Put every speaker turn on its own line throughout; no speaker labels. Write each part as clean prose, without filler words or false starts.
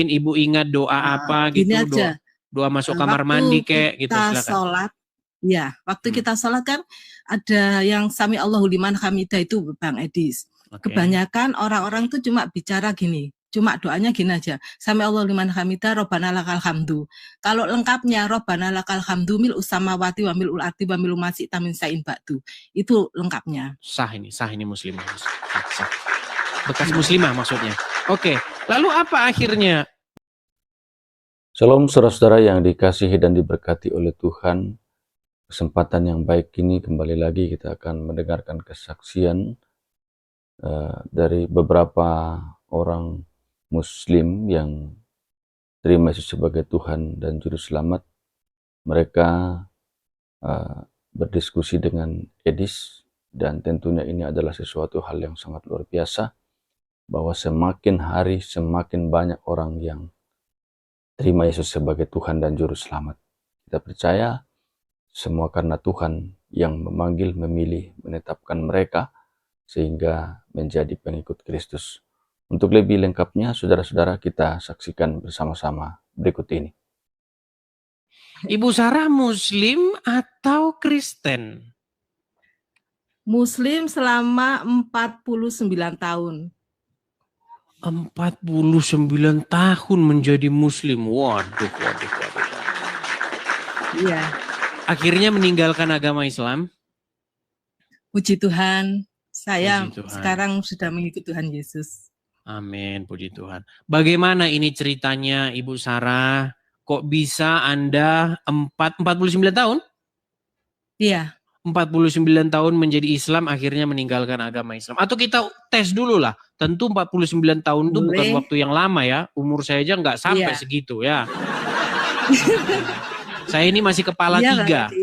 Ibu ingat doa apa gitu,
Gini aja,
doa masuk kamar mandi kayak gitu,
kita
silakan.
sholat, ya, waktu kita sholat kan ada yang sami Allahu liman hamidah itu Bang Edis. Kebanyakan orang-orang tuh cuma bicara gini, cuma doanya gini aja, sami Allahu liman hamidah, robbana lakal hamdu. Kalau lengkapnya robbana lakal hamdu mil usamawati wa mil arti wa mil masih tamin sain ba'du. Itu lengkapnya.
Sah ini muslimah. Sah. Bekas muslimah maksudnya. Oke, lalu apa akhirnya?
Shalom saudara-saudara yang dikasihi dan diberkati oleh Tuhan. Kesempatan yang baik ini kembali lagi kita akan mendengarkan kesaksian dari beberapa orang muslim yang terima Yesus sebagai Tuhan dan Juru Selamat. Mereka berdiskusi dengan Edis, dan tentunya ini adalah sesuatu hal yang sangat luar biasa, bahwa semakin hari semakin banyak orang yang terima Yesus sebagai Tuhan dan Juru Selamat. Kita percaya semua karena Tuhan yang memanggil, memilih, menetapkan mereka sehingga menjadi pengikut Kristus. Untuk lebih lengkapnya, saudara-saudara, kita saksikan bersama-sama berikut ini.
Ibu Sarah Muslim atau Kristen?
Muslim selama 49 tahun.
49 tahun menjadi Muslim. Waduh.
Iya.
Akhirnya meninggalkan agama Islam?
Puji Tuhan, saya sekarang sudah mengikuti Tuhan Yesus.
Amin, puji Tuhan. Bagaimana ini ceritanya Ibu Sarah? Kok bisa Anda 49 tahun?
Iya.
49 tahun menjadi Islam, akhirnya meninggalkan agama Islam. Atau kita tes dulu lah. Tentu 49 tahun itu bukan waktu yang lama ya. Umur saya aja nggak sampai segitu ya. Saya ini masih kepala 3.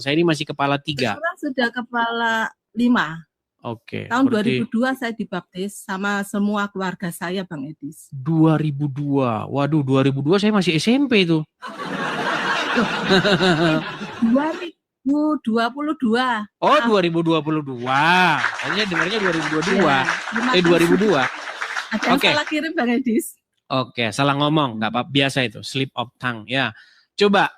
Saya ini masih kepala 3.
Sudah kepala 5.
Oke.
Tahun 2002 saya dibaptis sama semua keluarga saya, Bang Edis.
2002. Waduh, 2002 saya masih SMP itu.
2022.
Oh, 2022. Hanya dengarnya 2022. Ya, 2002.
Ada yang salah kirim, Bang Edis.
Oke, salah ngomong, nggak apa-apa, biasa itu, slip of tongue ya. Coba,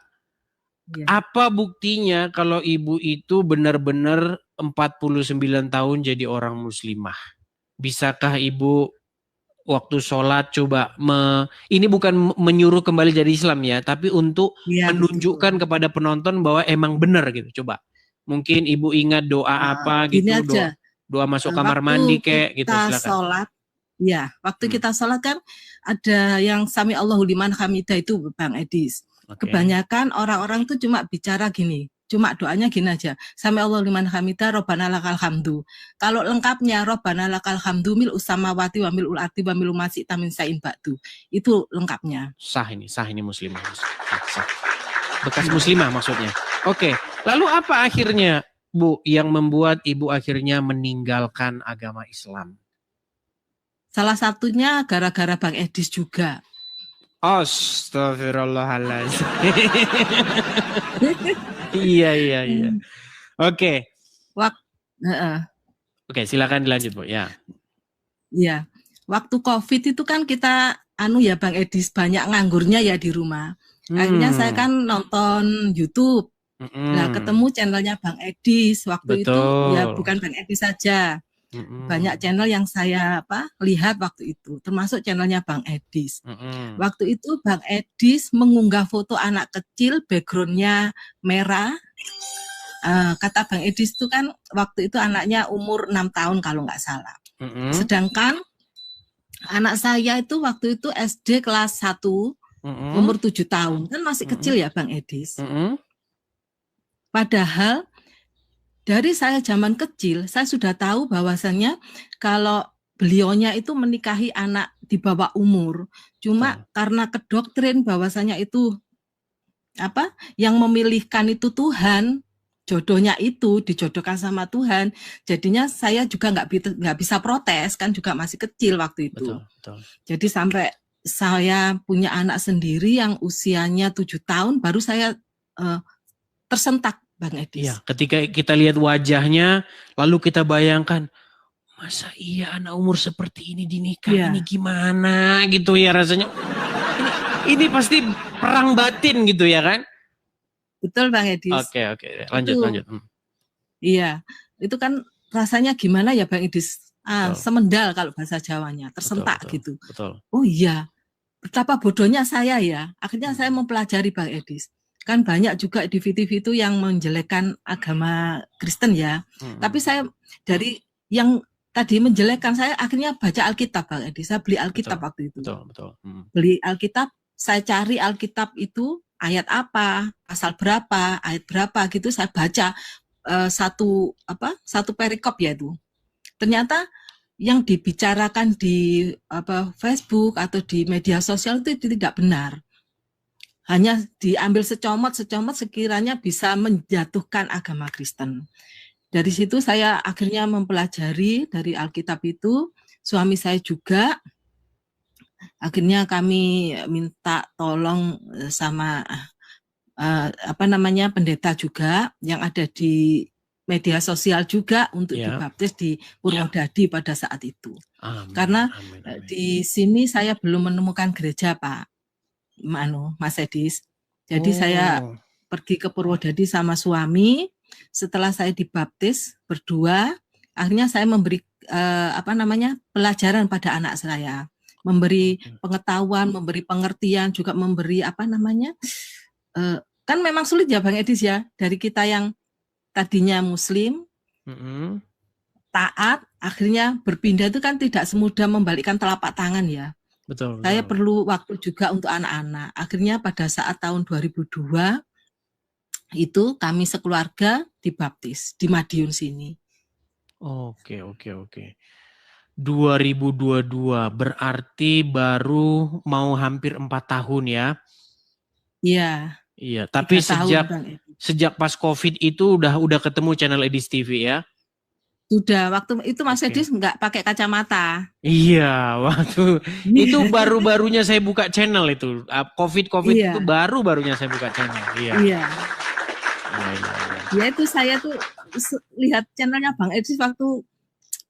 apa buktinya kalau ibu itu benar-benar 49 tahun jadi orang muslimah? Bisakah ibu waktu sholat coba, ini bukan menyuruh kembali jadi Islam ya, tapi untuk menunjukkan kepada penonton bahwa emang benar gitu. Coba, mungkin ibu ingat doa apa gitu, doa masuk kamar mandi kayak gitu, silakan.
Sholat, ya, waktu kita sholat kan ada yang sami Allahu liman hamidah itu Bang Edis. Kebanyakan orang-orang tuh cuma bicara gini, cuma doanya gini aja, sami Allahu liman hamidah, robbana lakal hamdu. Kalau lengkapnya robbana lakal hamdu mil usamawati wa mil arti wa mil masih tamin sain ba'du. Itu lengkapnya.
Sah ini muslimah. Sah. Bekas muslimah maksudnya. Oke, lalu apa akhirnya Bu yang membuat ibu akhirnya meninggalkan agama Islam?
Salah satunya gara-gara Bang Edis juga.
Astagfirullahaladzim. Iya. Oke. Oke, silakan dilanjut, Bu. Ya.
Iya. Waktu COVID itu kan kita ya Bang Edis banyak nganggurnya ya di rumah. Akhirnya saya kan nonton YouTube. Nah, ketemu channelnya Bang Edis waktu itu, ya bukan Bang Edis saja. Banyak channel yang saya lihat waktu itu, termasuk channelnya Bang Edis. Waktu itu Bang Edis mengunggah foto anak kecil, backgroundnya merah. Kata Bang Edis itu kan waktu itu anaknya umur 6 tahun kalau nggak salah. Sedangkan anak saya itu waktu itu SD kelas 1, umur 7 tahun. Kan masih kecil ya Bang Edis. Padahal dari saya zaman kecil, saya sudah tahu bahwasannya kalau beliaunya itu menikahi anak di bawah umur. Cuma karena kedoktrin bahwasannya itu yang memilihkan itu Tuhan, jodohnya itu dijodohkan sama Tuhan. Jadinya saya juga nggak bisa protes, kan juga masih kecil waktu itu.
Betul.
Jadi sampai saya punya anak sendiri yang usianya 7 tahun, baru saya tersentak Bang Edis.
Iya, ketika kita lihat wajahnya, lalu kita bayangkan, masa iya anak umur seperti ini dinikah, ini gimana gitu ya rasanya. Ini pasti perang batin gitu ya kan?
Betul Bang Edis.
Oke, lanjut.
Iya, itu kan rasanya gimana ya Bang Edis? Semendal kalau bahasa Jawanya, tersentak gitu.
Betul.
Oh iya, betapa bodohnya saya ya. Akhirnya saya mempelajari Bang Edis. Kan banyak juga di TV itu yang menjelekkan agama Kristen ya. Tapi saya dari yang tadi menjelekkan, saya akhirnya baca Alkitab Bang Edis. Saya beli Alkitab waktu itu.
Betul.
Beli Alkitab, saya cari Alkitab itu ayat apa, pasal berapa, ayat berapa gitu saya baca satu perikop ya itu. Ternyata yang dibicarakan di Facebook atau di media sosial itu tidak benar. Hanya diambil secomot sekiranya bisa menjatuhkan agama Kristen. Dari situ saya akhirnya mempelajari dari Alkitab itu. Suami saya juga. Akhirnya kami minta tolong sama pendeta juga yang ada di media sosial juga untuk dibaptis di Purwodadi pada saat itu. Karena di sini saya belum menemukan gereja Pak Mas Edis. Jadi saya pergi ke Purwodadi sama suami. Setelah saya dibaptis berdua, akhirnya saya memberi pelajaran pada anak saya, memberi pengetahuan, memberi pengertian, juga memberi kan memang sulit ya Bang Edis ya, dari kita yang tadinya Muslim, taat, akhirnya berpindah itu kan tidak semudah membalikkan telapak tangan ya.
Betul.
Saya perlu waktu juga untuk anak-anak. Akhirnya pada saat tahun 2002 itu kami sekeluarga dibaptis di Madiun sini.
Oke. 2022 berarti baru mau hampir 4 tahun ya? Iya. Tapi sejak pas COVID itu udah ketemu channel Edis TV ya?
Sudah, waktu itu Mas Edis nggak pakai kacamata.
Iya, waktu itu baru-barunya saya buka channel itu. COVID itu baru-barunya saya buka channel.
Iya. Ya itu saya tuh lihat channelnya Bang Edis waktu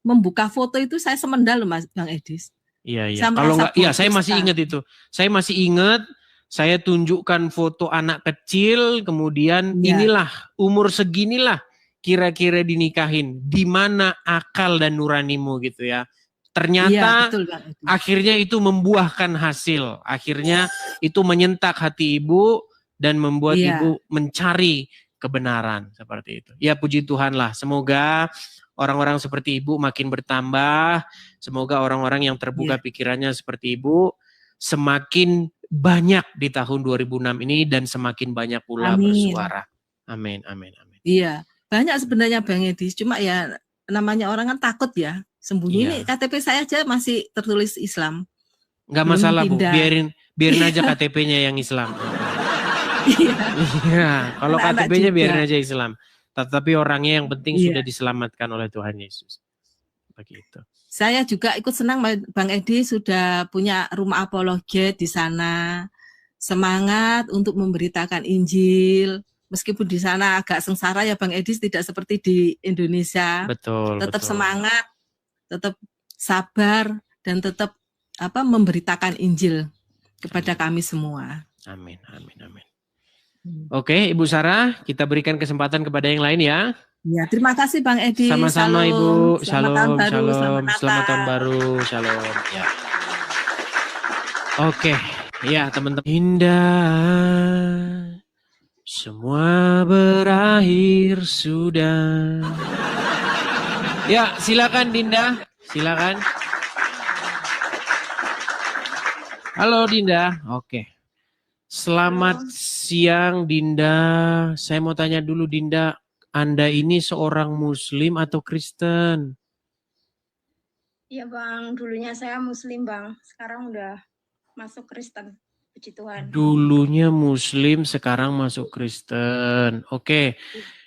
membuka foto itu saya semendal loh Mas Bang Edis.
Iya. Kalau nggak, saya masih ingat itu. Saya masih ingat. Saya tunjukkan foto anak kecil, kemudian inilah umur seginilah kira-kira dinikahin. Di mana akal dan nuranimu gitu ya. Ternyata betul, akhirnya itu membuahkan hasil. Akhirnya itu menyentak hati ibu dan membuat ibu mencari kebenaran seperti itu. Ya puji Tuhan lah. Semoga orang-orang seperti ibu makin bertambah. Semoga orang-orang yang terbuka pikirannya seperti ibu semakin banyak di tahun 2006 ini dan semakin banyak pula bersuara. Amin.
Iya, banyak sebenarnya Bang Edis. Cuma ya namanya orang kan takut ya. Sembunyi ini KTP saya aja masih tertulis Islam.
Enggak masalah Bu, biarin aja KTP-nya yang Islam. Iya, kalau KTP-nya biarin aja Islam. Tetapi orangnya yang penting sudah diselamatkan oleh Tuhan Yesus. Begitu.
Saya juga ikut senang Bang Edi sudah punya rumah apologet di sana. Semangat untuk memberitakan Injil. Meskipun di sana agak sengsara ya Bang Edi, tidak seperti di Indonesia.
Betul.
Tetap semangat, tetap sabar, dan tetap memberitakan Injil kepada kami semua.
Amin. Oke, Ibu Sarah, kita berikan kesempatan kepada yang lain ya.
Ya, terima kasih Bang Edi.
Sama-sama Ibu. Shalom.
Selamat tahun baru.
Shalom. Ya. Oke, ya teman-teman. Indah, semua berakhir sudah. Ya, silakan Dinda. Silakan. Halo Dinda. Oke. Selamat siang Dinda. Saya mau tanya dulu Dinda. Anda ini seorang Muslim atau Kristen?
Iya Bang, dulunya saya Muslim Bang, sekarang udah masuk Kristen, puji Tuhan.
Dulunya Muslim, sekarang masuk Kristen. Oke,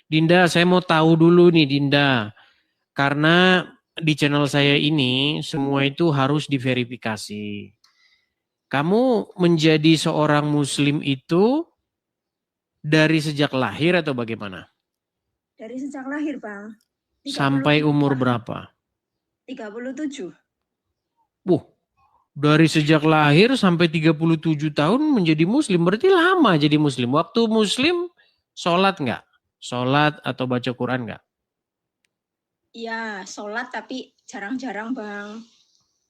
Dinda saya mau tahu dulu nih Dinda. Karena di channel saya ini semua itu harus diverifikasi. Kamu menjadi seorang Muslim itu dari sejak lahir atau bagaimana?
Dari sejak lahir Bang.
Sampai umur berapa?
37.
Dari sejak lahir sampai 37 tahun menjadi muslim, berarti lama jadi muslim. Waktu muslim sholat nggak? Sholat atau baca Quran nggak?
Iya, sholat tapi jarang-jarang Bang.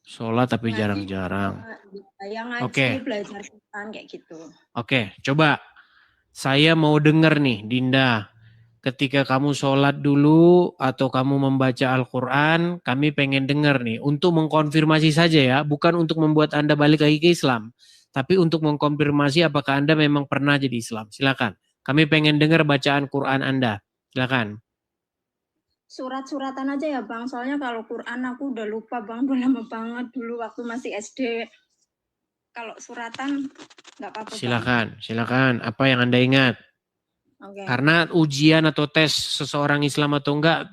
Sholat tapi
Ngaji,
jarang-jarang.
Yang ngaji,
Oke.
belajar Quran kayak gitu.
Oke, coba saya mau dengar nih, Dinda. Ketika kamu sholat dulu atau kamu membaca Al-Quran, kami pengen dengar nih. Untuk mengkonfirmasi saja ya, bukan untuk membuat Anda balik lagi ke Islam. Tapi untuk mengkonfirmasi apakah Anda memang pernah jadi Islam. Silakan. Kami pengen dengar bacaan Quran Anda. Silakan.
Surat-suratan aja ya Bang, soalnya kalau Quran aku udah lupa Bang, udah lama banget dulu waktu masih SD. Kalau suratan nggak apa-apa Bang.
Silakan. Apa yang Anda ingat?
Okay.
Karena ujian atau tes seseorang Islam atau enggak,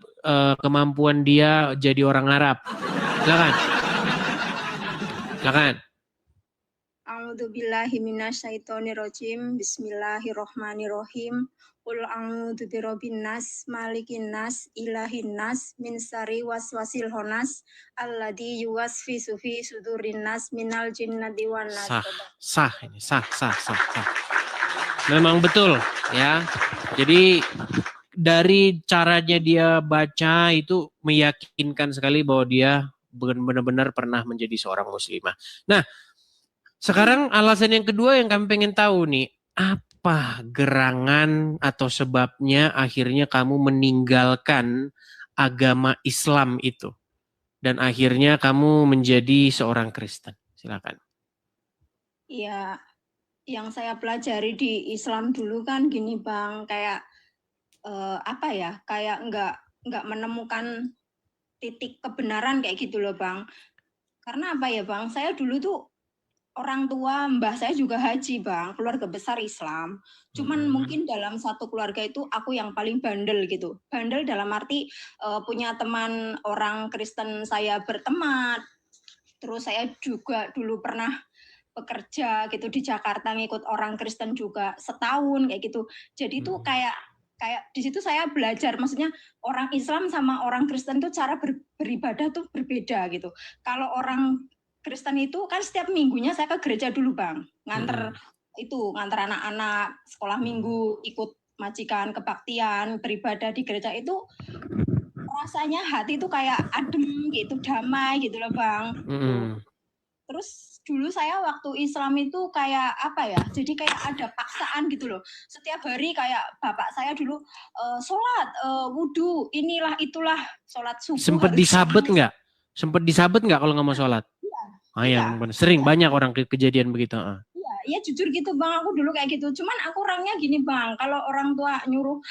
kemampuan dia jadi orang Arab. Silakan.
A'udzubillahi minasyaitonirrajim. Bismillahirrahmanirrahim. Qul a'udzu birabbin nas, malikin nas, ilahin nas, min syarri waswasil khannas, alladzi yuwaswisu fi sudurin nas minal jinnati wan nas.
Sah. Memang betul ya. Jadi dari caranya dia baca itu meyakinkan sekali bahwa dia benar-benar pernah menjadi seorang muslimah. Nah, sekarang alasan yang kedua yang kami pengen tahu nih, apa gerangan atau sebabnya akhirnya kamu meninggalkan agama Islam itu dan akhirnya kamu menjadi seorang Kristen? Silakan.
Iya. Yang saya pelajari di Islam dulu kan gini Bang, kayak kayak nggak menemukan titik kebenaran kayak gitu loh Bang. Karena apa ya Bang, saya dulu tuh orang tua mbah saya juga haji Bang, keluarga besar Islam. Cuman mungkin dalam satu keluarga itu aku yang paling bandel gitu. Bandel dalam arti punya teman orang Kristen saya berteman. Terus saya juga dulu pernah bekerja gitu di Jakarta ngikut orang Kristen juga setahun kayak gitu. Jadi itu kayak di situ saya belajar, maksudnya orang Islam sama orang Kristen tuh cara beribadah tuh berbeda gitu. Kalau orang Kristen itu kan setiap minggunya saya ke gereja dulu Bang, nganter anak-anak sekolah minggu, ikut majikan kebaktian, beribadah di gereja itu rasanya hati tuh kayak adem gitu, damai gitu loh Bang. Terus dulu saya waktu Islam itu kayak apa ya, jadi kayak ada paksaan gitu loh. Setiap hari kayak bapak saya dulu sholat, wudhu, inilah itulah, sholat subuh.
Sempet disabet nggak kalau nggak mau sholat? Iya. Sering banyak orang kejadian begitu.
Iya jujur gitu Bang, aku dulu kayak gitu. Cuman aku orangnya gini Bang, kalau orang tua nyuruh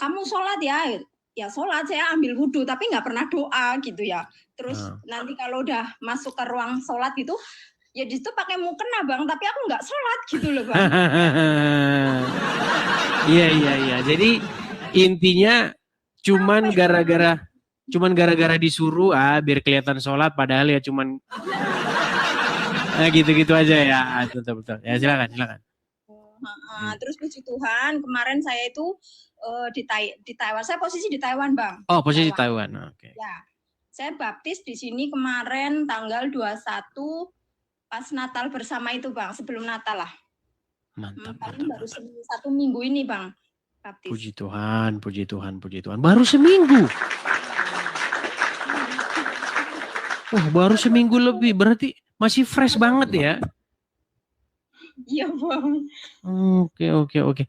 kamu sholat ya sholat, saya ambil wudhu tapi nggak pernah doa gitu ya. Terus nanti kalau udah masuk ke ruang sholat gitu, ya di situ pakai mukena Bang, tapi aku nggak sholat gitu loh Bang.
Iya. Jadi intinya cuman gara-gara disuruh biar kelihatan sholat, padahal ya cuman gitu-gitu aja ya. Betul. Ya silakan.
Terus puji Tuhan, kemarin saya itu di Taiwan. Saya posisi di Taiwan, Bang.
Oh, posisi Taiwan. Oke.
Ya. Saya baptis di sini kemarin tanggal 21 pas Natal bersama itu, Bang, sebelum Natal lah.
Mantap.
Baru 1 minggu ini, Bang. Baptis.
Puji Tuhan. Baru seminggu. Baru seminggu lebih, berarti masih fresh banget ya.
Iya Bang.
Oke.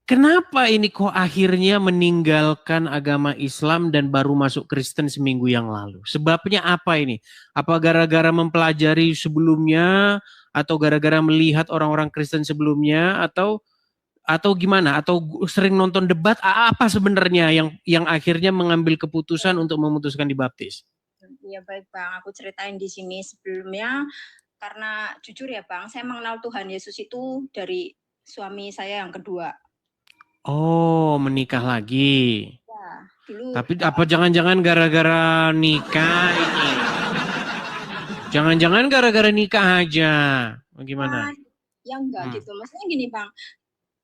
Kenapa ini kok akhirnya meninggalkan agama Islam dan baru masuk Kristen seminggu yang lalu? Sebabnya apa ini? Apa gara-gara mempelajari sebelumnya, atau gara-gara melihat orang-orang Kristen sebelumnya, atau gimana? Atau sering nonton debat? Apa sebenarnya yang akhirnya mengambil keputusan untuk memutuskan dibaptis?
Iya baik Bang, aku ceritain di sini sebelumnya. Karena jujur ya Bang, saya mengenal Tuhan Yesus itu dari suami saya yang kedua.
Oh, menikah lagi.
Ya, dulu.
Tapi apa jangan-jangan gara-gara nikah ini? Jangan-jangan gara-gara nikah aja. Bagaimana?
Ya enggak gitu. Maksudnya gini Bang,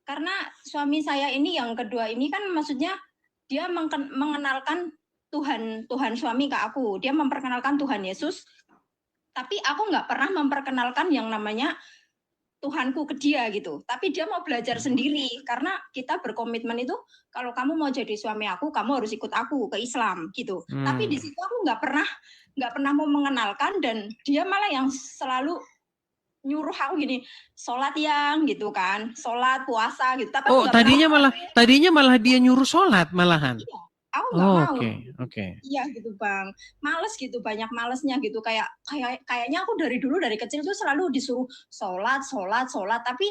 karena suami saya ini yang kedua ini kan maksudnya dia mengenalkan Tuhan suami ke aku. Dia memperkenalkan Tuhan Yesus, tapi aku nggak pernah memperkenalkan yang namanya Tuhanku ke dia gitu. Tapi dia mau belajar sendiri karena kita berkomitmen itu kalau kamu mau jadi suami aku, kamu harus ikut aku ke Islam gitu. Tapi di situ aku nggak pernah mau mengenalkan, dan dia malah yang selalu nyuruh aku gini, sholat yang gitu kan, sholat puasa gitu. Tapi
tadinya malah dia nyuruh sholat malahan.
Iya, aku nggak mau.
Oke.
Iya gitu Bang, males gitu, banyak malesnya gitu, kayaknya aku dari kecil tuh selalu disuruh sholat, tapi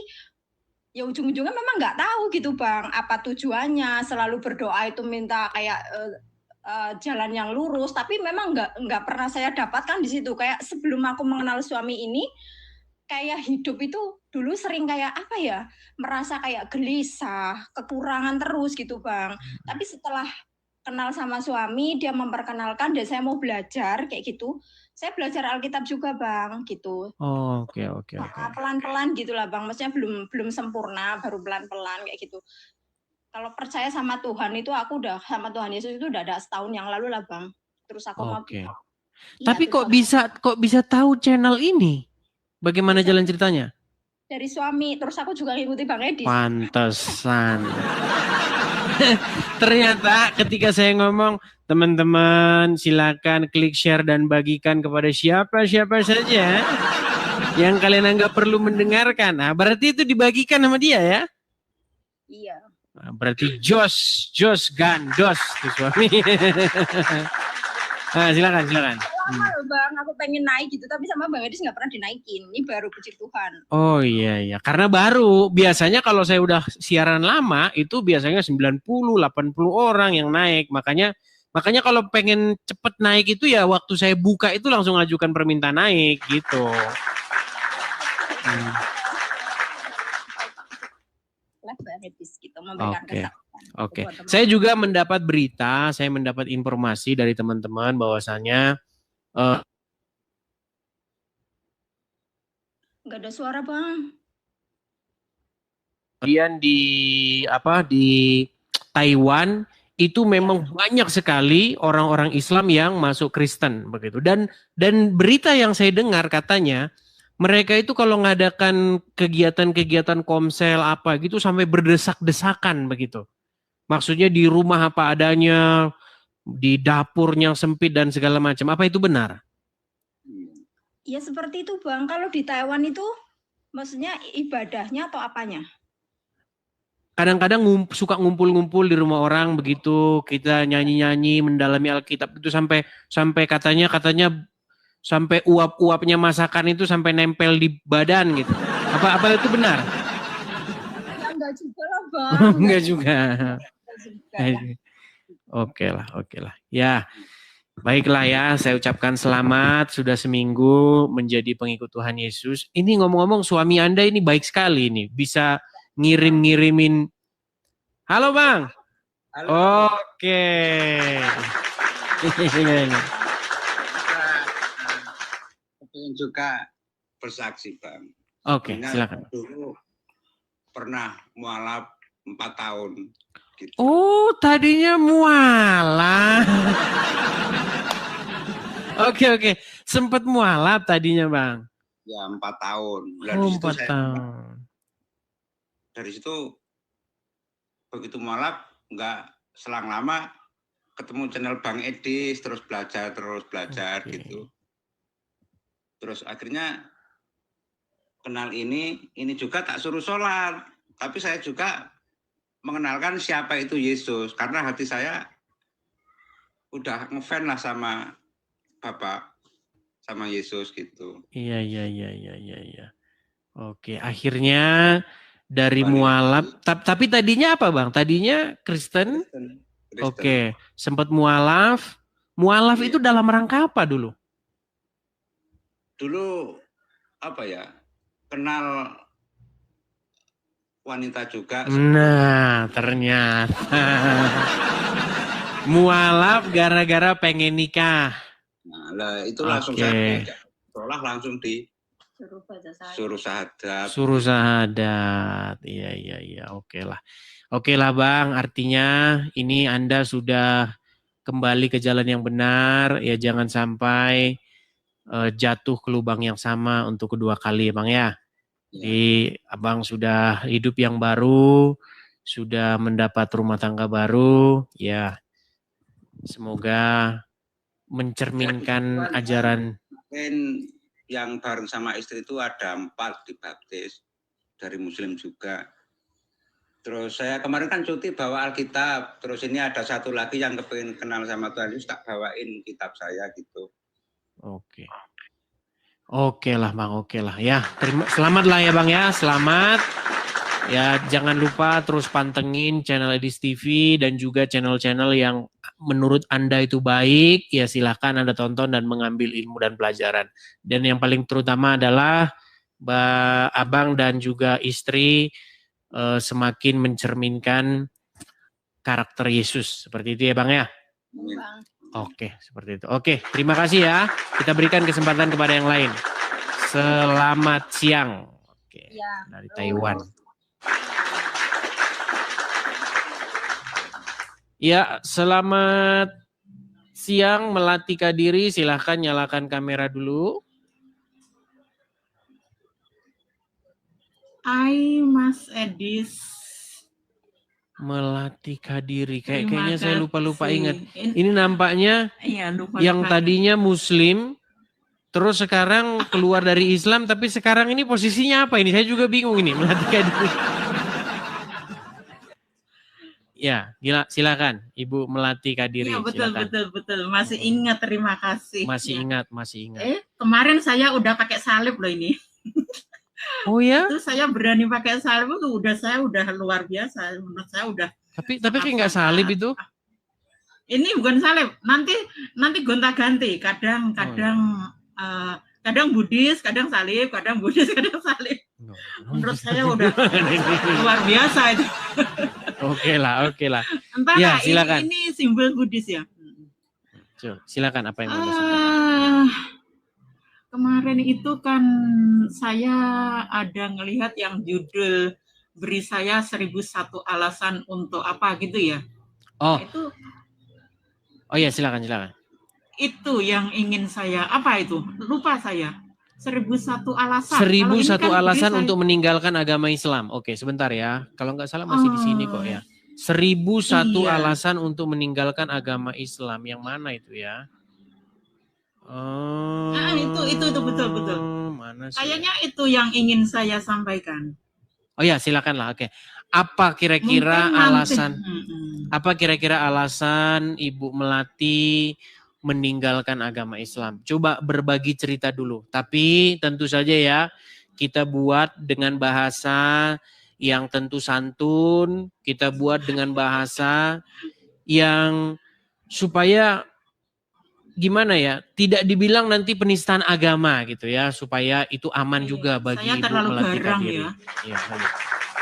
ya ujung-ujungnya memang nggak tahu gitu Bang, apa tujuannya. Selalu berdoa itu minta kayak jalan yang lurus, tapi memang nggak pernah saya dapatkan di situ. Kayak sebelum aku mengenal suami ini, kayak hidup itu dulu sering kayak apa ya, merasa kayak gelisah, kekurangan terus gitu Bang. Tapi setelah kenal sama suami, dia memperkenalkan dan saya mau belajar kayak gitu. Saya belajar Alkitab juga Bang, gitu.
Oke.
Pelan-pelan gitulah Bang, maksudnya belum sempurna, baru pelan-pelan kayak gitu. Kalau percaya sama Tuhan itu, aku udah sama Tuhan Yesus itu udah ada setahun yang lalu lah Bang. Terus aku mau.
Iya, tapi kok bisa tahu channel ini? Bagaimana jalan ceritanya?
Dari suami, terus aku juga ngikuti Bang Edis.
Pantesan. Ternyata ketika saya ngomong, teman-teman silakan klik share dan bagikan kepada siapa saja yang kalian anggap perlu mendengarkan. Nah, berarti itu dibagikan sama dia ya?
Iya.
Nah, berarti Jos Gandos tuh suami. Nah, silakan.
Lama loh Bang, aku pengen naik gitu, tapi sama Bang Edis nggak pernah dinaikin. Ini baru puji Tuhan.
Oh iya, karena baru. Biasanya kalau saya udah siaran lama, itu biasanya 90, 80 orang yang naik. Makanya kalau pengen cepet naik itu ya waktu saya buka itu langsung ajukan permintaan naik gitu.
Bang Edis gitu, memberikan kesaksian.
Oke. Saya juga mendapat berita, saya mendapat informasi dari teman-teman bahwasannya
nggak ada suara Bang.
Kemudian di Taiwan itu memang banyak sekali orang-orang Islam yang masuk Kristen begitu. Dan berita yang saya dengar katanya mereka itu kalau ngadakan kegiatan-kegiatan komsel apa gitu sampai berdesak-desakan begitu. Maksudnya di rumah apa adanya, di dapur yang sempit dan segala macam. Apa itu benar?
Ya seperti itu Bang. Kalau di Taiwan itu maksudnya ibadahnya atau apanya?
Kadang-kadang suka ngumpul-ngumpul di rumah orang begitu, kita nyanyi-nyanyi mendalami Alkitab itu sampai katanya sampai uap-uapnya masakan itu sampai nempel di badan gitu. Apa itu benar?
Ya, enggak juga lah Bang.
Enggak juga. Oke lah. Ya, baiklah ya, saya ucapkan selamat sudah seminggu menjadi pengikut Tuhan Yesus. Ini ngomong-ngomong suami Anda ini baik sekali ini, bisa ngirim-ngirimin. Halo Bang. Halo. Oke.
Ingin juga bersaksi Bang.
Oke, silakan.
Dulu pernah mualaf 4 tahun. Gitu.
Oh, tadinya mualaf. Oke. Sempat mualaf tadinya Bang.
Ya 4 tahun.
Oh, 4 tahun.
Dari situ begitu mualaf nggak selang lama ketemu channel Bang Edis, terus belajar gitu. Terus akhirnya kenal ini juga tak suruh sholat. Tapi saya juga mengenalkan siapa itu Yesus. Karena hati saya udah ngefans lah sama Bapak, sama Yesus gitu.
Iya. Oke, akhirnya dari mualaf. Tapi tadinya apa Bang? Tadinya Kristen. Oke, sempat mualaf. Mualaf itu dalam rangka apa dulu?
Dulu apa ya, kenal wanita juga.
Nah, ternyata mualaf gara-gara pengen nikah.
Nah, itu langsung saya sekolah langsung suruh
syahadat. Iya. Oke lah Bang, artinya ini Anda sudah kembali ke jalan yang benar, ya jangan sampai jatuh ke lubang yang sama untuk kedua kali, Bang ya. Jadi Abang sudah hidup yang baru, sudah mendapat rumah tangga baru, ya semoga mencerminkan ajaran.
Mungkin yang bareng sama istri itu ada 4 dibaptis, dari Muslim juga. Terus saya kemarin kan cuti bawa Alkitab, terus ini ada satu lagi yang kepengin kenal sama Tuhan Yesus, tak bawain kitab saya gitu.
Oke. Oke lah Bang, oke lah ya. Selamat lah ya Bang ya, selamat. Ya jangan lupa terus pantengin channel Edis TV dan juga channel-channel yang menurut Anda itu baik, ya silahkan Anda tonton dan mengambil ilmu dan pelajaran. Dan yang paling terutama adalah Abang dan juga istri semakin mencerminkan karakter Yesus. Seperti itu ya Bang ya?
Bang.
Oke, seperti itu. Oke, terima kasih ya. Kita berikan kesempatan kepada yang lain. Selamat siang. Oke,
Ya,
dari Taiwan. Ya, selamat siang Melati Kadiri. Silahkan nyalakan kamera dulu.
Hai Mas Edis.
Melati Kadiri. Kayaknya
Terima
saya lupa-lupa
kasih.
ingat. Ini nampaknya
Iya,
yang tadinya Muslim, terus sekarang keluar dari Islam, tapi sekarang ini posisinya apa ini? Saya juga bingung ini, Melati Kadiri. Ya, silakan Ibu Melati Kadiri.
Iya, betul,
silakan.
betul. Masih ingat, terima kasih.
Masih
ya.
masih ingat.
Kemarin saya udah pakai salib loh ini.
Oh ya?
Itu saya berani pakai salib itu saya udah luar biasa. Menurut saya udah.
Tapi kayak nggak salib itu?
Ini bukan salib. Nanti gonta-ganti. Kadang Buddhis, kadang salib, kadang Buddhis, kadang salib. Menurut saya udah luar biasa itu.
Oke lah.
Entah
ya, silakan.
Ini simbol Buddhis ya.
Silakan apa yang mau disampaikan.
Kemarin itu kan saya ada ngelihat yang judul beri saya 1001 alasan untuk apa gitu ya.
Oh.
Nah,
oh ya, silakan.
Itu yang ingin saya, apa itu? Lupa saya. 1001 alasan.
1001
kan
alasan untuk meninggalkan agama Islam. Oke, sebentar ya. Kalau nggak salah masih di sini kok ya. 1001 alasan untuk meninggalkan agama Islam. Yang mana itu ya?
Itu betul.
Mana sih?
Kayaknya itu yang ingin saya sampaikan.
Oh ya, silakanlah. Oke. Apa kira-kira alasan? Apa kira-kira alasan Ibu Melati meninggalkan agama Islam? Coba berbagi cerita dulu. Tapi tentu saja ya, kita buat dengan bahasa yang tentu santun, kita buat dengan bahasa yang supaya gimana ya, tidak dibilang nanti penistaan agama gitu ya, supaya itu aman juga bagi Ibu Melati Kadiri. Ya,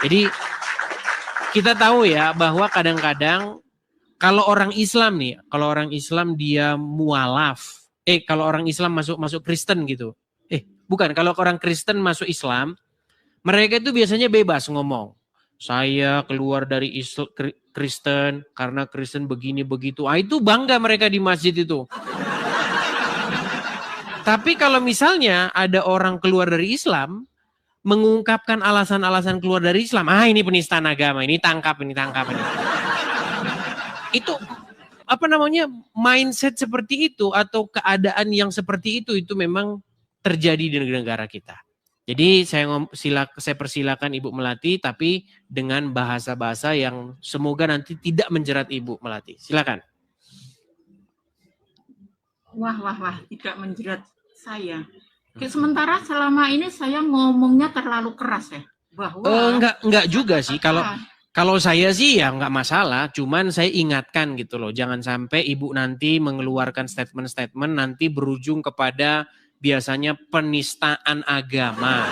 jadi kita tahu ya bahwa kadang-kadang kalau orang Islam nih, kalau orang Islam dia mualaf, kalau orang Islam masuk Kristen gitu, bukan, kalau orang Kristen masuk Islam, mereka itu biasanya bebas ngomong. Saya keluar dari Kristen karena Kristen begini begitu. Itu bangga mereka di masjid itu. Tapi kalau misalnya ada orang keluar dari Islam mengungkapkan alasan-alasan keluar dari Islam, ini penistaan agama, ini tangkap ini. Itu apa namanya, mindset seperti itu atau keadaan yang seperti itu memang terjadi di negara kita. Jadi saya persilakan Ibu Melati, tapi dengan bahasa-bahasa yang semoga nanti tidak menjerat Ibu Melati. Silakan.
Wah, tidak menjerat saya. Sementara selama ini saya ngomongnya terlalu keras ya. Bahwa
enggak juga sih. Kalau saya sih ya enggak masalah. Cuman saya ingatkan gitu loh. Jangan sampai Ibu nanti mengeluarkan statement-statement nanti berujung kepada biasanya penistaan agama.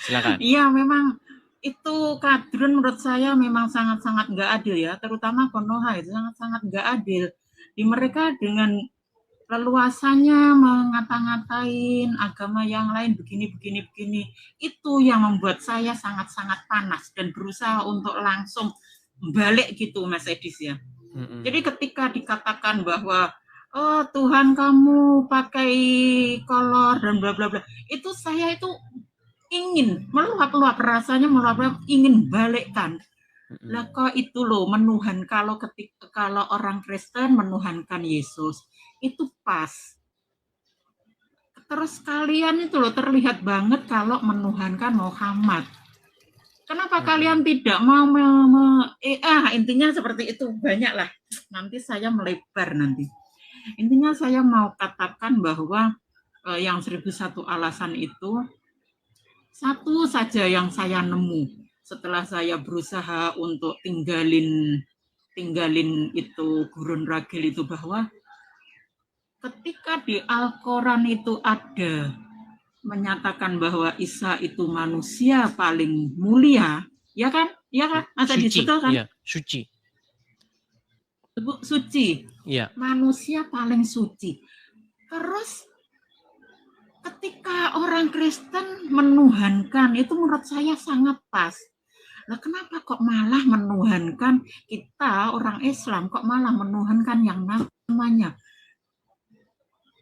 Silakan.
Iya, memang itu kadrun menurut saya memang sangat-sangat nggak adil ya, terutama Konoha itu sangat-sangat nggak adil. Di mereka dengan leluasannya mengata-ngatain agama yang lain begini, itu yang membuat saya sangat-sangat panas dan berusaha untuk langsung balik gitu Mas Edis ya. Jadi ketika dikatakan bahwa oh Tuhan kamu pakai kolor dan bla bla bla, itu saya itu ingin meluap-luap, rasanya meluap-luap, ingin balikkan. Lah kok itu loh menuhan, kalau orang Kristen menuhankan Yesus itu pas. Terus kalian itu loh terlihat banget kalau menuhankan Muhammad. Kenapa kalian tidak mau intinya seperti itu, banyak lah. Nanti saya melebar nanti. Intinya saya mau katakan bahwa yang 1001 alasan itu satu saja yang saya nemu setelah saya berusaha untuk tinggalin itu gurun ragil itu, bahwa ketika di Al-Quran itu ada menyatakan bahwa Isa itu manusia paling mulia, ya kan? Ya kan? Masa betul kan?
Iya, suci.
Suci.
Iya.
Manusia paling suci. Terus ketika orang Kristen menuhankan, itu menurut saya sangat pas. Nah, kenapa kok malah menuhankan kita orang Islam, kok malah menuhankan yang namanya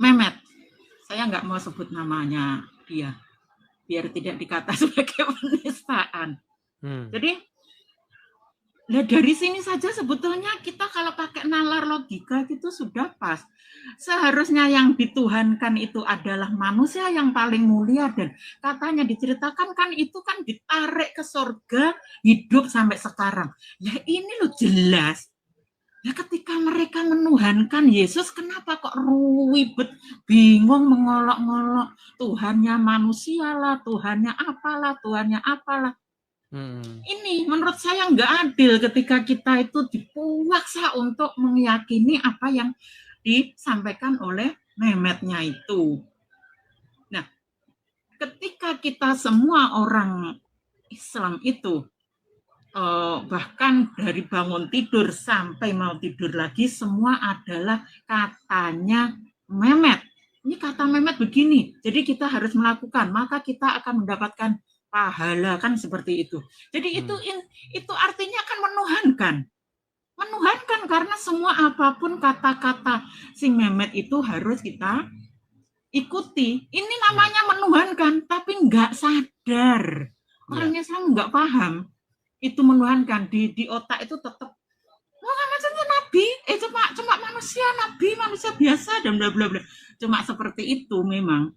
Mehmet? Saya nggak mau sebut namanya dia, biar tidak dikata sebagai penistaan. Jadi, dari sini saja sebetulnya kita kalau pakai nalar logika gitu sudah pas. Seharusnya yang dituhankan itu adalah manusia yang paling mulia, dan katanya diceritakan kan itu kan ditarik ke surga, hidup sampai sekarang. Ya ini loh jelas. Ya ketika mereka menuhankan Yesus, kenapa kok ribet, bingung, mengolok-ngolok Tuhannya manusia lah, Tuhannya apalah, Tuhannya apalah. Ini menurut saya nggak adil ketika kita itu dipaksa untuk meyakini apa yang disampaikan oleh Mehmetnya itu. Nah, ketika kita semua orang Islam itu bahkan dari bangun tidur sampai mau tidur lagi semua adalah katanya Mehmet. Ini kata Mehmet begini, jadi kita harus melakukan, maka kita akan mendapatkan pahala, kan seperti itu. Jadi itu artinya kan menuhankan karena semua apapun kata-kata si Mehmet itu harus kita ikuti. Ini namanya menuhankan, tapi nggak sadar. Orang Islam nggak paham itu menuhankan, di otak itu tetap Muhammad itu nabi, cuma manusia, nabi, manusia biasa dan bla bla bla. Cuma seperti itu memang.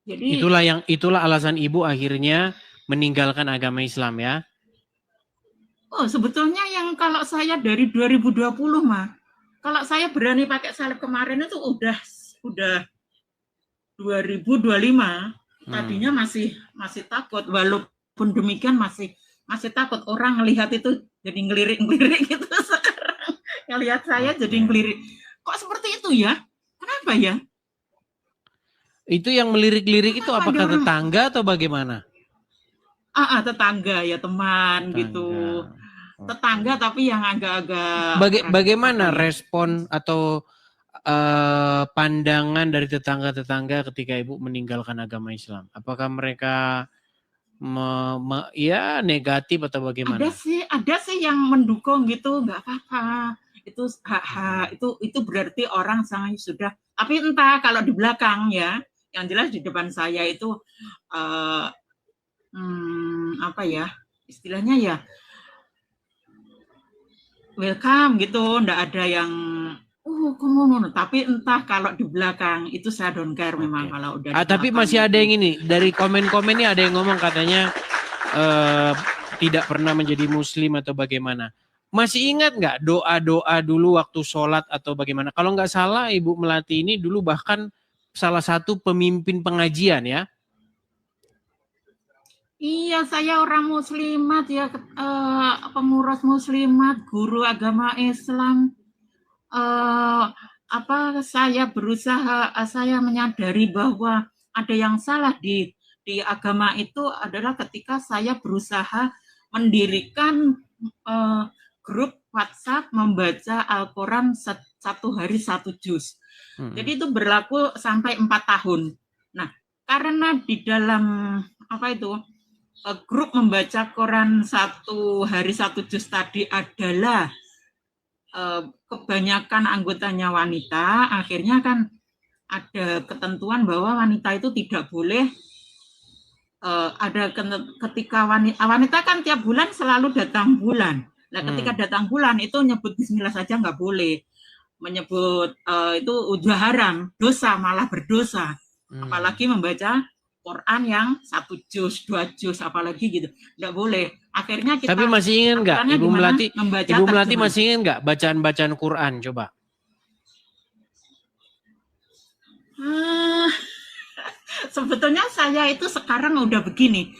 Jadi
itulah alasan Ibu akhirnya meninggalkan agama Islam ya.
Oh, sebetulnya yang kalau saya dari 2020 mah, kalau saya berani pakai salib kemarin itu udah 2025. Tadinya masih takut, walaupun demikian masih takut orang ngelihat itu jadi ngelirik-ngelirik gitu sekarang. Ngelihat saya jadi ngelirik. Kok seperti itu ya? Kenapa ya?
Itu yang melirik-lirik itu apakah tetangga atau bagaimana?
Tetangga ya, teman gitu. Tetangga tapi yang agak-agak
bagaimana respon atau pandangan dari tetangga-tetangga ketika Ibu meninggalkan agama Islam? Apakah mereka negatif atau bagaimana?
Ada sih yang mendukung gitu, nggak apa-apa. Itu berarti orang sangat sudah. Tapi entah kalau di belakang ya, yang jelas di depan saya itu apa ya istilahnya ya, welcome gitu, nggak ada yang tapi entah kalau di belakang itu saya don't care memang kalau udah.
Tapi masih ada yang ini dari komen-komen ini, ada yang ngomong katanya tidak pernah menjadi Muslim atau bagaimana. Masih ingat nggak doa-doa dulu waktu sholat atau bagaimana? Kalau nggak salah Ibu Melati ini dulu bahkan salah satu pemimpin pengajian ya.
Iya, saya orang muslimat ya, pengurus muslimat, guru agama Islam. Saya berusaha, saya menyadari bahwa ada yang salah di agama itu adalah ketika saya berusaha mendirikan grup WhatsApp membaca Al-Quran satu hari 1 juz. Jadi itu berlaku sampai 4 tahun. Nah, karena di dalam grup membaca Quran satu hari 1 juz tadi adalah kebanyakan anggotanya wanita, akhirnya kan ada ketentuan bahwa wanita itu tidak boleh ada ketika wanita kan tiap bulan selalu datang bulan. Nah, ketika datang bulan itu nyebut bismillah saja nggak boleh. Menyebut itu udah haram, dosa, malah berdosa. Apalagi membaca Quran yang 1 juz, 2 juz, apalagi gitu. Nggak boleh. Akhirnya kita...
Tapi masih ingat nggak, Ibu Melati masih ingat nggak bacaan-bacaan Quran, coba?
Sebetulnya saya itu sekarang udah begini.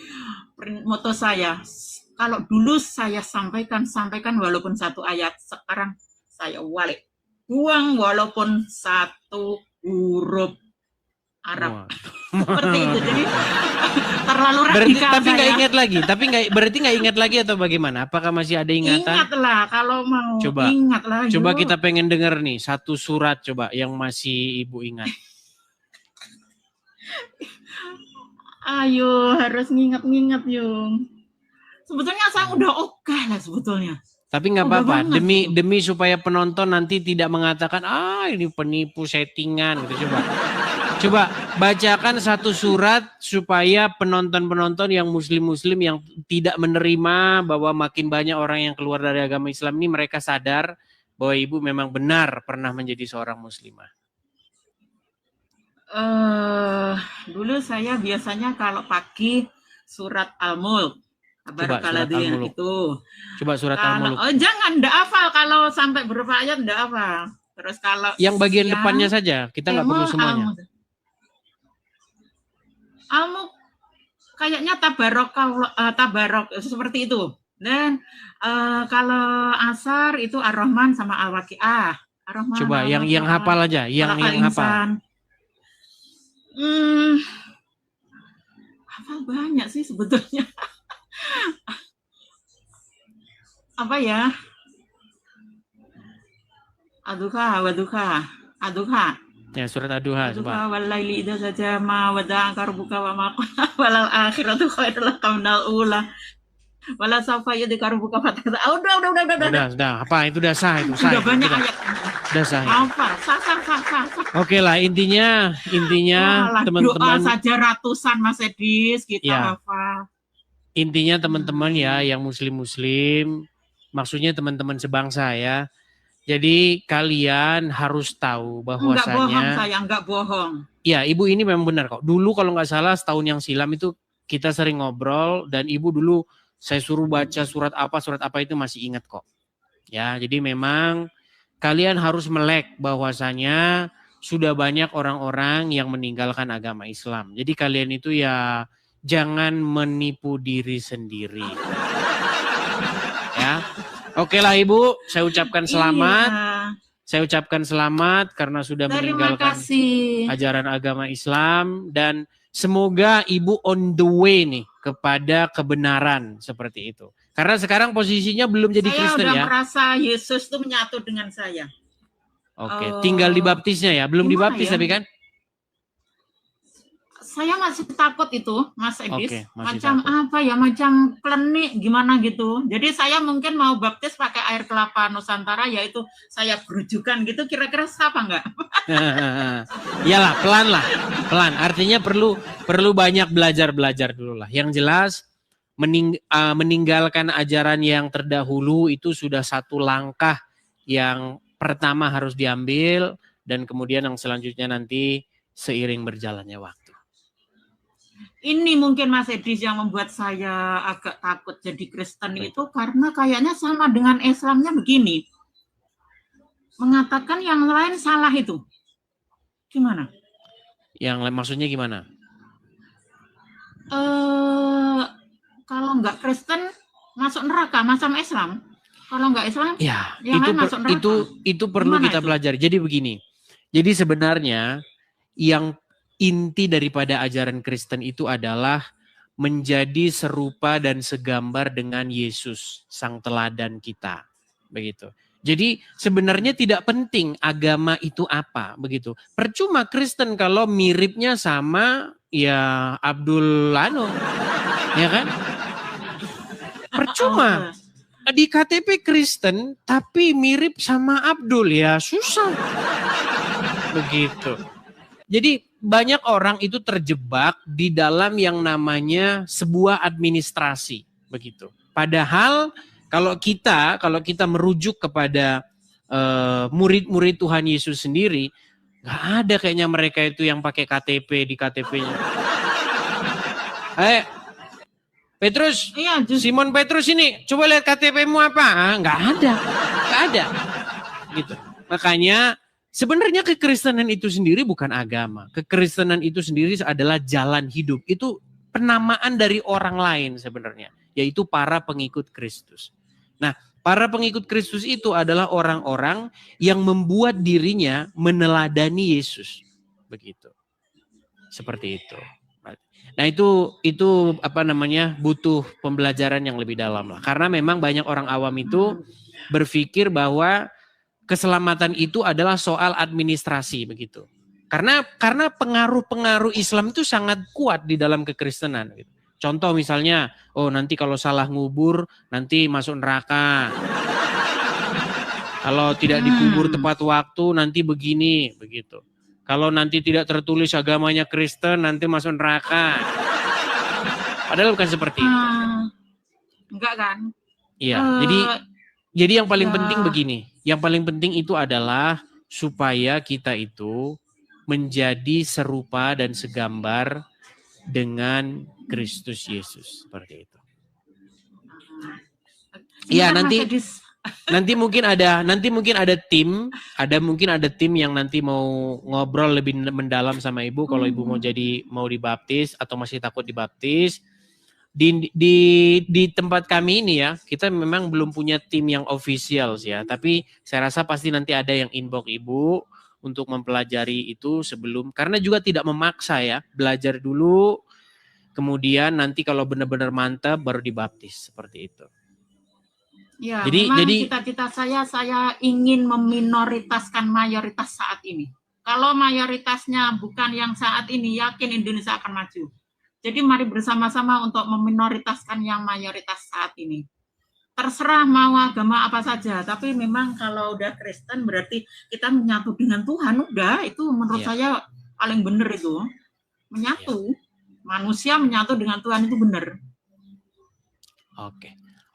Moto saya, kalau dulu saya sampaikan walaupun 1 ayat, sekarang saya buang walaupun 1 huruf Arab. Seperti itu. Jadi terlalu radikal.
Tapi nggak ingat lagi. Berarti nggak ingat lagi atau bagaimana? Apakah masih ada ingatan?
Ingatlah kalau mau. Ingatlah.
Coba kita pengen dengar nih 1 surat coba yang masih Ibu ingat.
Ayo, harus nginget-nginget, Yung. Sebetulnya saya udah oke lah sebetulnya.
Tapi nggak apa-apa, demi supaya penonton nanti tidak mengatakan ini penipu settingan gitu. Coba bacakan 1 surat supaya penonton-penonton yang muslim yang tidak menerima bahwa makin banyak orang yang keluar dari agama Islam ini mereka sadar bahwa Ibu memang benar pernah menjadi seorang muslimah.
Dulu saya biasanya kalau pagi surat Al-Mulk.
Coba surat Al-Mulk.
Jangan, ndak hafal kalau sampai berapa ayat ndak hafal. Terus kalau
yang bagian depannya saja, kita nggak perlu semuanya.
Al-Mulk kayaknya tabarok seperti itu. Dan kalau Asar itu Ar-Rahman sama Al-Waqiah.
Coba yang hafal aja, yang hafal.
Hafal banyak sih sebetulnya. Apa ya? Ad-Duha.
Ya, surat Ad-Duha coba.
Walaili idza sajama wada'aka rabbuka wa ma qala walal akhiratu khairul laka minal ula. Wala sawfa yudika rabbuka fatasa.
Udah. Apa itu udah sah itu?
Sudah banyak ayat.
Udah sah.
Apa? Sah.
Oke lah, intinya teman-teman
doa saja ratusan Mas Edis kita hafal.
Intinya teman-teman ya yang muslim, maksudnya teman-teman sebangsa ya. Jadi kalian harus tahu bahwasanya
enggak bohong.
Ya, Ibu ini memang benar kok. Dulu kalau nggak salah setahun yang silam itu kita sering ngobrol dan Ibu dulu saya suruh baca surat apa itu masih ingat kok. Ya, jadi memang kalian harus melek bahwasanya sudah banyak orang-orang yang meninggalkan agama Islam. Jadi kalian itu ya jangan menipu diri sendiri. Ya. Oke lah Ibu, saya ucapkan selamat. Saya ucapkan selamat karena sudah meninggalkan ajaran agama Islam dan semoga Ibu on the way nih kepada kebenaran seperti itu. Karena sekarang posisinya belum jadi Kristen ya.
Saya udah merasa Yesus itu menyatu dengan saya.
Oke, tinggal dibaptisnya ya. Belum dibaptis tapi kan?
Saya masih takut itu, Mas Edis.
Macam
takut. Apa ya, macam klenik gimana gitu. Jadi saya mungkin mau baptis pakai air kelapa Nusantara, yaitu saya berujukan gitu. Kira-kira siapa enggak?
Iyalah, pelan. Artinya perlu banyak belajar dulu lah. Yang jelas meninggalkan ajaran yang terdahulu itu sudah satu langkah yang pertama harus diambil dan kemudian yang selanjutnya nanti seiring berjalannya waktu.
Ini mungkin Mas Edis yang membuat saya agak takut jadi Kristen itu karena kayaknya sama dengan Islamnya begini. Mengatakan yang lain salah itu. Gimana?
Yang maksudnya gimana?
Kalau nggak Kristen masuk neraka, macam Islam. Kalau nggak Islam,
ya
masuk neraka.
Itu perlu kita pelajari. Jadi begini. Jadi sebenarnya yang inti daripada ajaran Kristen itu adalah menjadi serupa dan segambar dengan Yesus, sang teladan kita. Begitu. Jadi sebenarnya tidak penting agama itu apa, begitu. Percuma Kristen kalau miripnya sama ya Abdul Ya kan? Percuma. Di KTP Kristen tapi mirip sama Abdul, ya susah. Begitu. Jadi banyak orang itu terjebak di dalam yang namanya sebuah administrasi, begitu. Padahal kalau kita merujuk kepada murid-murid Tuhan Yesus sendiri, nggak ada kayaknya mereka itu yang pakai KTP di KTP-nya. Petrus,
Iya,
Simon Petrus ini, coba lihat KTP-mu apa? Nggak ada. Gitu. Makanya sebenarnya kekristenan itu sendiri bukan agama. Kekristenan itu sendiri adalah jalan hidup. Itu penamaan dari orang lain sebenarnya, yaitu para pengikut Kristus. Nah, para pengikut Kristus itu adalah orang-orang yang membuat dirinya meneladani Yesus. Begitu. Seperti itu. Nah, itu butuh pembelajaran yang lebih dalam lah. Karena memang banyak orang awam itu berpikir bahwa keselamatan itu adalah soal administrasi, begitu. Karena pengaruh-pengaruh Islam itu sangat kuat di dalam kekristenan, gitu. Contoh misalnya, nanti kalau salah ngubur nanti masuk neraka. Kalau tidak dikubur tepat waktu nanti begini, begitu. Kalau nanti tidak tertulis agamanya Kristen nanti masuk neraka. Padahal bukan seperti itu.
Enggak kan?
Iya, jadi yang paling penting begini. Yang paling penting itu adalah supaya kita itu menjadi serupa dan segambar dengan Kristus Yesus, seperti itu. Iya, nanti mungkin ada tim yang nanti mau ngobrol lebih mendalam sama Ibu kalau Ibu mau dibaptis atau masih takut dibaptis. Di tempat kami ini ya, kita memang belum punya tim yang official ya, tapi saya rasa pasti nanti ada yang inbox Ibu untuk mempelajari itu sebelum, karena juga tidak memaksa ya, belajar dulu, kemudian nanti kalau benar-benar mantap baru dibaptis, seperti itu.
Ya, jadi cita-cita saya ingin meminoritaskan mayoritas saat ini. Kalau mayoritasnya bukan yang saat ini, yakin Indonesia akan maju. Jadi mari bersama-sama untuk meminoritaskan yang mayoritas saat ini. Terserah mau agama apa saja, tapi memang kalau udah Kristen berarti kita menyatu dengan Tuhan, udah itu menurut saya paling benar itu. Menyatu, manusia menyatu dengan Tuhan itu benar.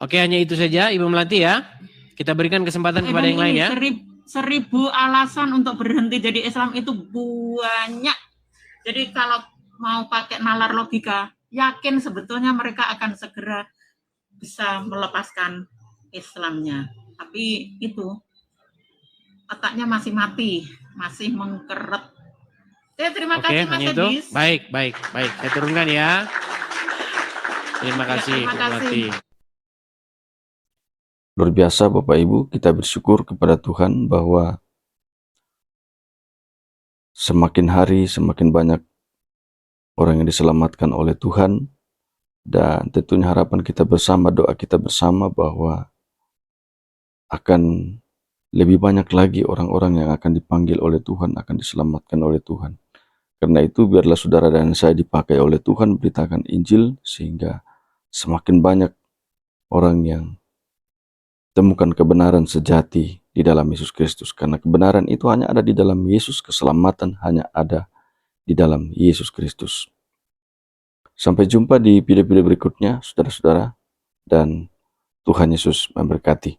Oke, hanya itu saja Ibu Melati ya. Kita berikan kesempatan kepada yang lain ya.
1000 alasan untuk berhenti jadi Islam itu banyak. Jadi kalau mau pakai nalar logika, yakin sebetulnya mereka akan segera bisa melepaskan Islamnya. Tapi itu otaknya masih mati, masih mengkeret. Terima kasih Mas Edis.
Baik. Saya turunkan ya. Terima kasih.
Luar biasa Bapak Ibu, kita bersyukur kepada Tuhan bahwa semakin hari semakin banyak orang yang diselamatkan oleh Tuhan, dan tentunya harapan kita bersama, doa kita bersama bahwa akan lebih banyak lagi orang-orang yang akan dipanggil oleh Tuhan, akan diselamatkan oleh Tuhan. Karena itu biarlah saudara dan saya dipakai oleh Tuhan beritakan Injil, sehingga semakin banyak orang yang temukan kebenaran sejati di dalam Yesus Kristus. Karena kebenaran itu hanya ada di dalam Yesus, keselamatan hanya ada di dalam Yesus Kristus. Sampai jumpa di video-video berikutnya, saudara-saudara, dan Tuhan Yesus memberkati.